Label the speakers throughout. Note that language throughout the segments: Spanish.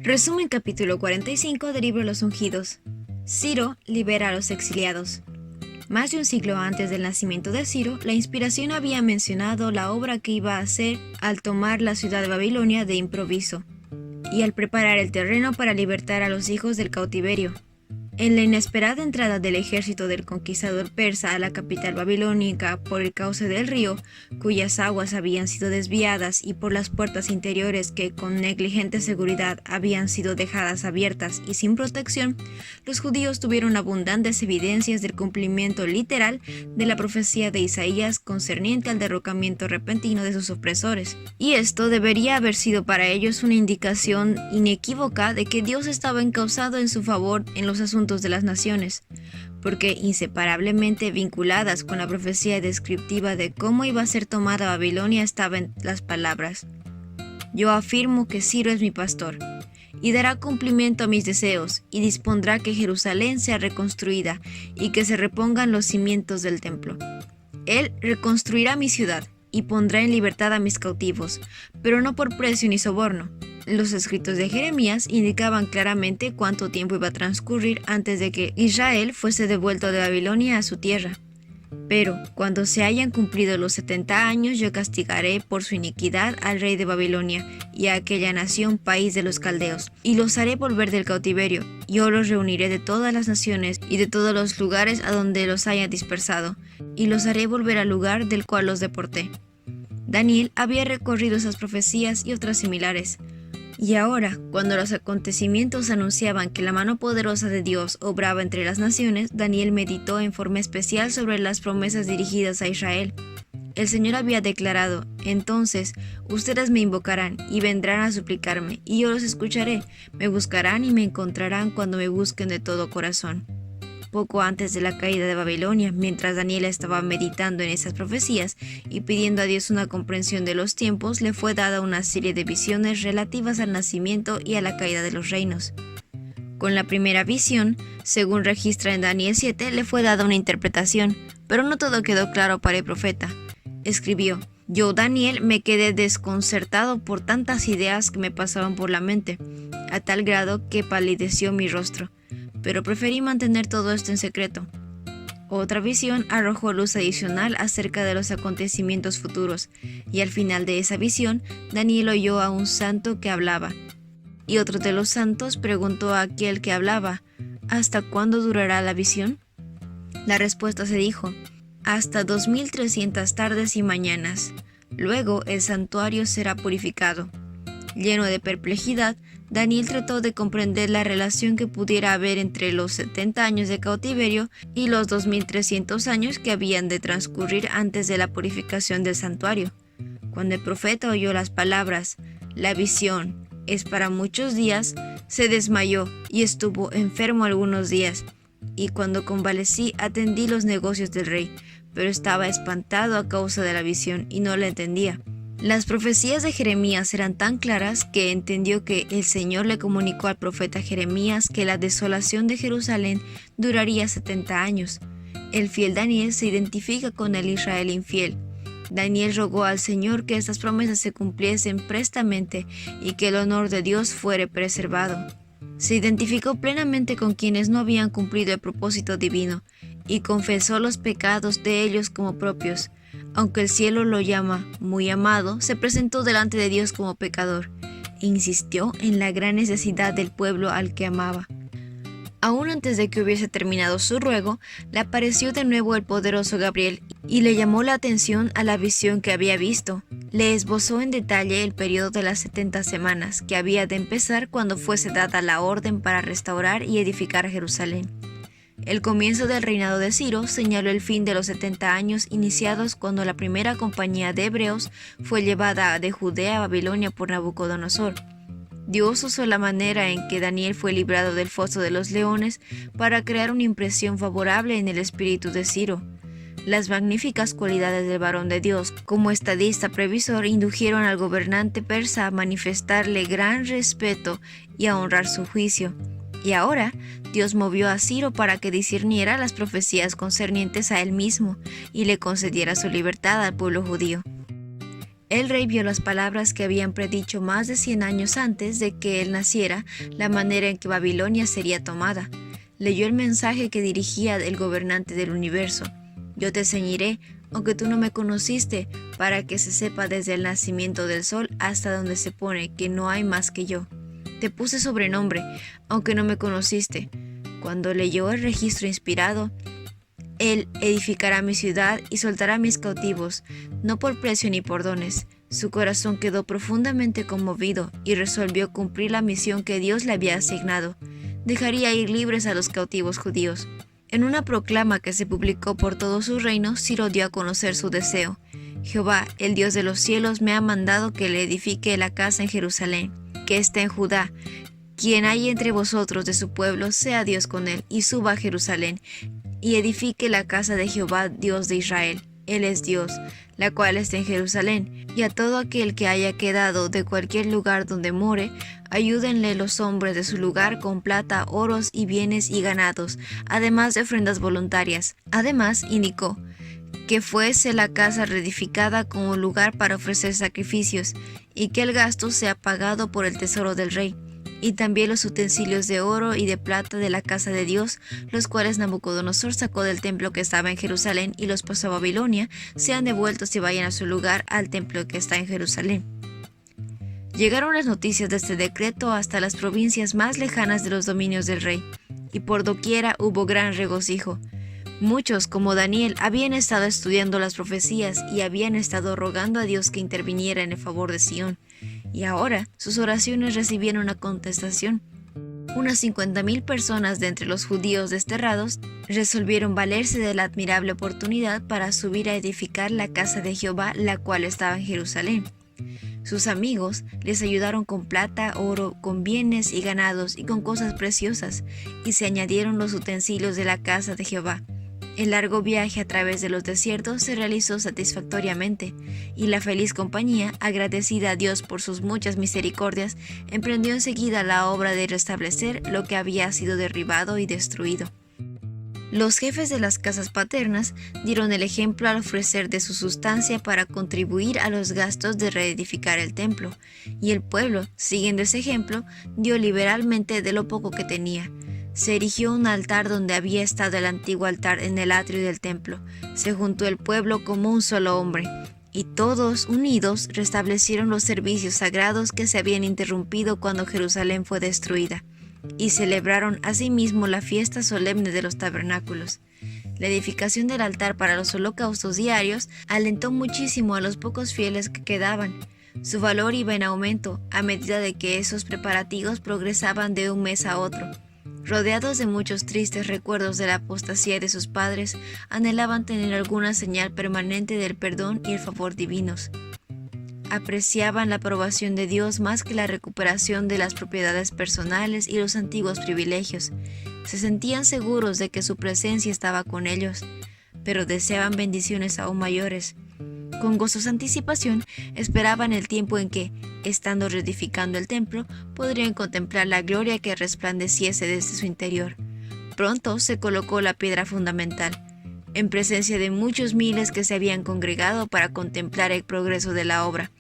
Speaker 1: Resumen capítulo 45 del libro de los ungidos. Ciro libera a los exiliados. Más de un siglo antes del nacimiento de Ciro, la inspiración había mencionado la obra que iba a hacer al tomar la ciudad de Babilonia de improviso y al preparar el terreno para libertar a los hijos del cautiverio. En la inesperada entrada del ejército del conquistador persa a la capital babilónica por el cauce del río, cuyas aguas habían sido desviadas, y por las puertas interiores que con negligente seguridad habían sido dejadas abiertas y sin protección, los judíos tuvieron abundantes evidencias del cumplimiento literal de la profecía de Isaías concerniente al derrocamiento repentino de sus opresores. Y esto debería haber sido para ellos una indicación inequívoca de que Dios estaba encauzado en su favor en los asuntos de las naciones, porque inseparablemente vinculadas con la profecía descriptiva de cómo iba a ser tomada Babilonia estaban las palabras: yo afirmo que Ciro es mi pastor, y dará cumplimiento a mis deseos, y dispondrá que Jerusalén sea reconstruida, y que se repongan los cimientos del templo. Él reconstruirá mi ciudad, y pondrá en libertad a mis cautivos, pero no por precio ni soborno. Los escritos de Jeremías indicaban claramente cuánto tiempo iba a transcurrir antes de que Israel fuese devuelto de Babilonia a su tierra. Pero cuando se hayan cumplido los 70 años, yo castigaré por su iniquidad al rey de Babilonia y a aquella nación, país de los caldeos, y los haré volver del cautiverio. Yo los reuniré de todas las naciones y de todos los lugares a donde los haya dispersado, y los haré volver al lugar del cual los deporté. Daniel había recorrido esas profecías y otras similares. Y ahora, cuando los acontecimientos anunciaban que la mano poderosa de Dios obraba entre las naciones, Daniel meditó en forma especial sobre las promesas dirigidas a Israel. El Señor había declarado: entonces ustedes me invocarán y vendrán a suplicarme, y yo los escucharé. Me buscarán y me encontrarán cuando me busquen de todo corazón. Poco antes de la caída de Babilonia, mientras Daniel estaba meditando en esas profecías y pidiendo a Dios una comprensión de los tiempos, le fue dada una serie de visiones relativas al nacimiento y a la caída de los reinos. Con la primera visión, según registra en Daniel 7, le fue dada una interpretación, pero no todo quedó claro para el profeta. Escribió: yo, Daniel, me quedé desconcertado por tantas ideas que me pasaban por la mente, a tal grado que palideció mi rostro. Pero preferí mantener todo esto en secreto. Otra visión arrojó luz adicional acerca de los acontecimientos futuros, y al final de esa visión, Daniel oyó a un santo que hablaba. Y otro de los santos preguntó a aquel que hablaba: ¿hasta cuándo durará la visión? La respuesta se dijo: hasta 2300 tardes y mañanas. Luego el santuario será purificado. Lleno de perplejidad, Daniel trató de comprender la relación que pudiera haber entre los 70 años de cautiverio y los 2300 años que habían de transcurrir antes de la purificación del santuario. Cuando el profeta oyó las palabras: la visión es para muchos días, se desmayó y estuvo enfermo algunos días. Y cuando convalecí, atendí los negocios del rey, pero estaba espantado a causa de la visión y no la entendía. Las profecías de Jeremías eran tan claras que entendió que el Señor le comunicó al profeta Jeremías que la desolación de Jerusalén duraría 70 años. El fiel Daniel se identifica con el Israel infiel. Daniel rogó al Señor que estas promesas se cumpliesen prestamente y que el honor de Dios fuere preservado. Se identificó plenamente con quienes no habían cumplido el propósito divino y confesó los pecados de ellos como propios. Aunque el cielo lo llama muy amado, se presentó delante de Dios como pecador e insistió en la gran necesidad del pueblo al que amaba. Aún antes de que hubiese terminado su ruego, le apareció de nuevo el poderoso Gabriel y le llamó la atención a la visión que había visto. Le esbozó en detalle el periodo de las 70 semanas, que había de empezar cuando fuese dada la orden para restaurar y edificar Jerusalén. El comienzo del reinado de Ciro señaló el fin de los 70 años iniciados cuando la primera compañía de hebreos fue llevada de Judea a Babilonia por Nabucodonosor. Dios usó la manera en que Daniel fue librado del foso de los leones para crear una impresión favorable en el espíritu de Ciro. Las magníficas cualidades del varón de Dios como estadista previsor indujeron al gobernante persa a manifestarle gran respeto y a honrar su juicio. Y ahora Dios movió a Ciro para que discerniera las profecías concernientes a él mismo y le concediera su libertad al pueblo judío. El rey vio las palabras que habían predicho más de 100 años antes de que él naciera, la manera en que Babilonia sería tomada. Leyó el mensaje que dirigía el gobernante del universo. Yo te ceñiré, aunque tú no me conociste, para que se sepa desde el nacimiento del sol hasta donde se pone que no hay más que yo. Te puse sobrenombre, aunque no me conociste. Cuando leyó el registro inspirado, Él edificará mi ciudad y soltará mis cautivos, no por precio ni por dones. Su corazón quedó profundamente conmovido y resolvió cumplir la misión que Dios le había asignado. Dejaría ir libres a los cautivos judíos. En una proclama que se publicó por todo su reino, Ciro dio a conocer su deseo. Jehová, el Dios de los cielos, me ha mandado que le edifique la casa en Jerusalén, que está en Judá. Quien hay entre vosotros de su pueblo, sea Dios con él, y suba a Jerusalén, y edifique la casa de Jehová, Dios de Israel. Él es Dios, la cual está en Jerusalén, y a todo aquel que haya quedado de cualquier lugar donde more, ayúdenle los hombres de su lugar con plata, oros y bienes y ganados, además de ofrendas voluntarias. Además, indicó que fuese la casa reedificada como lugar para ofrecer sacrificios, y que el gasto sea pagado por el tesoro del rey, y también los utensilios de oro y de plata de la casa de Dios, los cuales Nabucodonosor sacó del templo que estaba en Jerusalén y los pasó a Babilonia, sean devueltos y vayan a su lugar al templo que está en Jerusalén. Llegaron las noticias de este decreto hasta las provincias más lejanas de los dominios del rey, y por doquiera hubo gran regocijo. Muchos, como Daniel, habían estado estudiando las profecías y habían estado rogando a Dios que interviniera en el favor de Sión, y ahora sus oraciones recibieron una contestación. Unas 50,000 personas de entre los judíos desterrados resolvieron valerse de la admirable oportunidad para subir a edificar la casa de Jehová, la cual estaba en Jerusalén. Sus amigos les ayudaron con plata, oro, con bienes y ganados y con cosas preciosas, y se añadieron los utensilios de la casa de Jehová. El largo viaje a través de los desiertos se realizó satisfactoriamente, y la feliz compañía, agradecida a Dios por sus muchas misericordias, emprendió enseguida la obra de restablecer lo que había sido derribado y destruido. Los jefes de las casas paternas dieron el ejemplo al ofrecer de su sustancia para contribuir a los gastos de reedificar el templo, y el pueblo, siguiendo ese ejemplo, dio liberalmente de lo poco que tenía. Se erigió un altar donde había estado el antiguo altar en el atrio del templo. Se juntó el pueblo como un solo hombre, y todos, unidos, restablecieron los servicios sagrados que se habían interrumpido cuando Jerusalén fue destruida, y celebraron asimismo la fiesta solemne de los tabernáculos. La edificación del altar para los holocaustos diarios alentó muchísimo a los pocos fieles que quedaban. Su valor iba en aumento a medida de que esos preparativos progresaban de un mes a otro. Rodeados de muchos tristes recuerdos de la apostasía de sus padres, anhelaban tener alguna señal permanente del perdón y el favor divinos. Apreciaban la aprobación de Dios más que la recuperación de las propiedades personales y los antiguos privilegios. Se sentían seguros de que su presencia estaba con ellos, pero deseaban bendiciones aún mayores. Con gozosa anticipación esperaban el tiempo en que, estando reedificando el templo, podrían contemplar la gloria que resplandeciese desde su interior. Pronto se colocó la piedra fundamental, en presencia de muchos miles que se habían congregado para contemplar el progreso de la obra.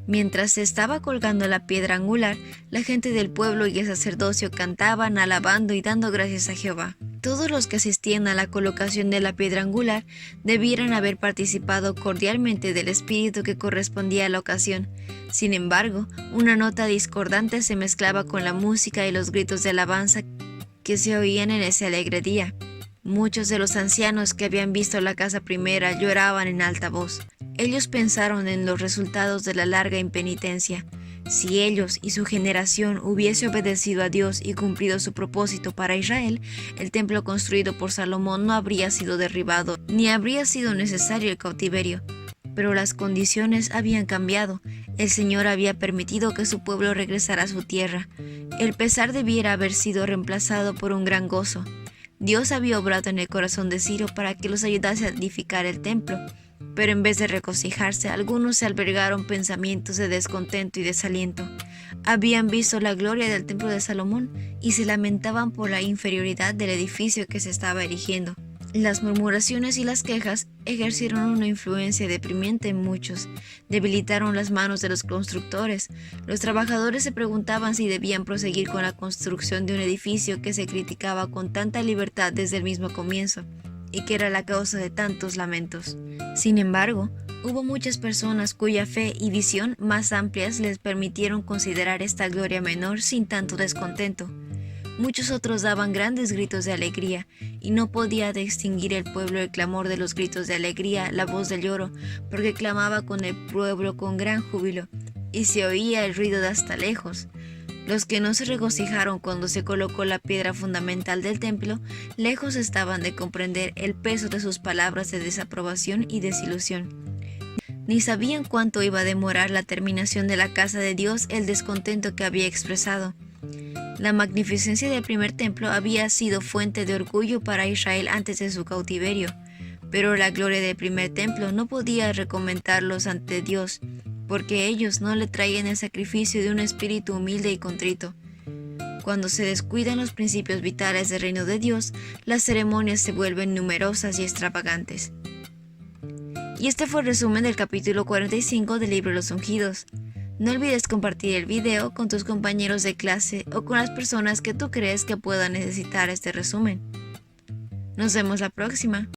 Speaker 1: Mientras se estaba colgando la piedra angular, la gente del pueblo y el sacerdocio cantaban, alabando y dando gracias a Jehová. Todos los que asistían a la colocación de la piedra angular debieran haber participado cordialmente del espíritu que correspondía a la ocasión. Sin embargo, una nota discordante se mezclaba con la música y los gritos de alabanza que se oían en ese alegre día. Muchos de los ancianos que habían visto la casa primera lloraban en alta voz. Ellos pensaron en los resultados de la larga impenitencia. Si ellos y su generación hubiese obedecido a Dios y cumplido su propósito para Israel, el templo construido por Salomón no habría sido derribado, ni habría sido necesario el cautiverio. Pero las condiciones habían cambiado. El Señor había permitido que su pueblo regresara a su tierra. El pesar debiera haber sido reemplazado por un gran gozo. Dios había obrado en el corazón de Ciro para que los ayudase a edificar el templo. Pero en vez de regocijarse, algunos se albergaron pensamientos de descontento y desaliento. Habían visto la gloria del templo de Salomón y se lamentaban por la inferioridad del edificio que se estaba erigiendo. Las murmuraciones y las quejas ejercieron una influencia deprimente en muchos, debilitaron las manos de los constructores. Los trabajadores se preguntaban si debían proseguir con la construcción de un edificio que se criticaba con tanta libertad desde el mismo comienzo, y que era la causa de tantos lamentos. Sin embargo, hubo muchas personas cuya fe y visión más amplias les permitieron considerar esta gloria menor sin tanto descontento. Muchos otros daban grandes gritos de alegría, y no podía distinguir el pueblo el clamor de los gritos de alegría, la voz del lloro, porque clamaba con el pueblo con gran júbilo, y se oía el ruido de hasta lejos. Los que no se regocijaron cuando se colocó la piedra fundamental del templo, lejos estaban de comprender el peso de sus palabras de desaprobación y desilusión. Ni sabían cuánto iba a demorar la terminación de la casa de Dios el descontento que había expresado. La magnificencia del primer templo había sido fuente de orgullo para Israel antes de su cautiverio, pero la gloria del primer templo no podía recomendarlos ante Dios, porque ellos no le traían el sacrificio de un espíritu humilde y contrito. Cuando se descuidan los principios vitales del reino de Dios, las ceremonias se vuelven numerosas y extravagantes. Y este fue el resumen del capítulo 45 del libro de los ungidos. No olvides compartir el video con tus compañeros de clase o con las personas que tú crees que puedan necesitar este resumen. Nos vemos la próxima.